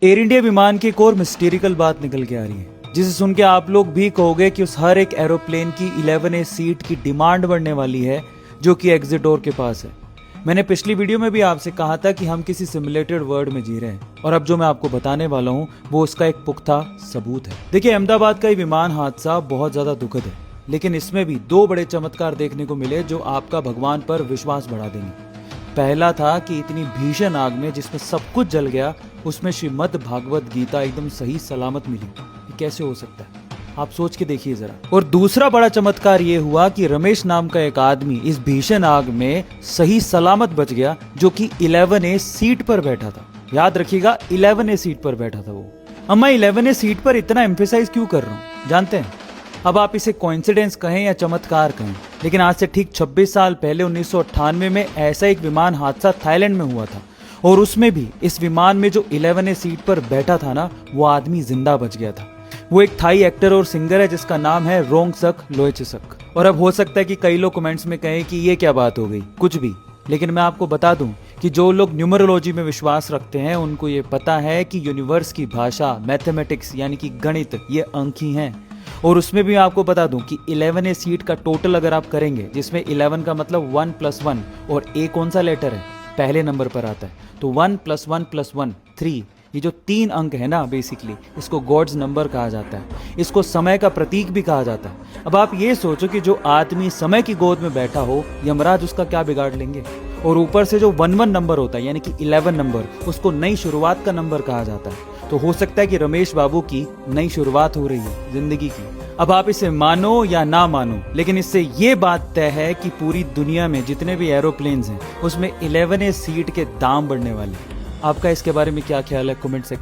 Air India विमान की एक और मिस्टीरिकल बात निकल के आ रही है, जिसे सुन के आप लोग भी कहोगे कि उस हर एक एरोप्लेन की 11A सीट की डिमांड बढ़ने वाली है, जो कि एग्जिट डोर के पास है। मैंने पिछली वीडियो में भी आपसे कहा था कि हम किसी सिमुलेटेड वर्ल्ड में जी रहे हैं, और अब जो मैं आपको बताने वाला हूँ वो उसका एक पुख्ता सबूत है। देखिए, अहमदाबाद का ये विमान हादसा बहुत ज्यादा दुखद है, लेकिन इसमें भी दो बड़े चमत्कार देखने को मिले जो आपका भगवान पर विश्वास बढ़ा देंगे। पहला था कि इतनी भीषण आग में जिसमें सब कुछ जल गया, उसमें श्रीमद् भागवत गीता एकदम सही सलामत मिली। ये कैसे हो सकता है, आप सोच के देखिए जरा। और दूसरा बड़ा चमत्कार ये हुआ कि रमेश नाम का एक आदमी इस भीषण आग में सही सलामत बच गया, जो कि 11A सीट पर बैठा था। याद रखिएगा, 11A सीट पर बैठा था वो। अब मैं 11A सीट पर इतना एम्फेसाइज क्यों कर रहा हूँ जानते हैं? अब आप इसे कोइंसिडेंस कहें या चमत्कार कहें, लेकिन आज से ठीक 26 साल पहले 1998 में ऐसा एक विमान हादसा थाईलैंड में हुआ था, और उसमें भी इस विमान में जो 11A सीट पर बैठा था ना, वो आदमी जिंदा बच गया था। वो एक थाई एक्टर और सिंगर है जिसका नाम है रोंगसक लोएचसक। और अब हो सकता है कि कई लोग कमेंट्स में कहें कि ये क्या बात हो गई, कुछ भी, लेकिन मैं आपको बता दूं कि जो लोग न्यूमरोलॉजी में विश्वास रखते हैं उनको ये पता है कि यूनिवर्स की भाषा मैथमेटिक्स यानी कि गणित ये अंक ही हैं। और उसमें भी मैं आपको बता दूं कि 11A सीट का टोटल अगर आप करेंगे, जिसमें 11 का मतलब 1 + 1, और A कौन सा लेटर है, पहले नंबर पर आता है, तो 1 + 1 + 1 3। ये जो 3 अंक है ना, बेसिकली इसको गॉड्स नंबर कहा जाता है। इसको समय का प्रतीक भी कहा जाता है। अब आप ये सोचो कि जो आदमी समय की गोद में बैठा हो, यमराज उसका क्या बिगाड़ लेंगे। और ऊपर से जो 11 नंबर होता है यानी कि 11 नंबर, उसको नई शुरुआत का नंबर कहा जाता है। तो हो सकता है कि रमेश बाबू की नई शुरुआत हो रही है जिंदगी की। अब आप इसे मानो या ना मानो, लेकिन इससे ये बात तय है कि पूरी दुनिया में जितने भी एरोप्लेन्स हैं उसमें 11A सीट के दाम बढ़ने वाले हैं। आपका इसके बारे में क्या ख्याल है, कमेंट सेक्शन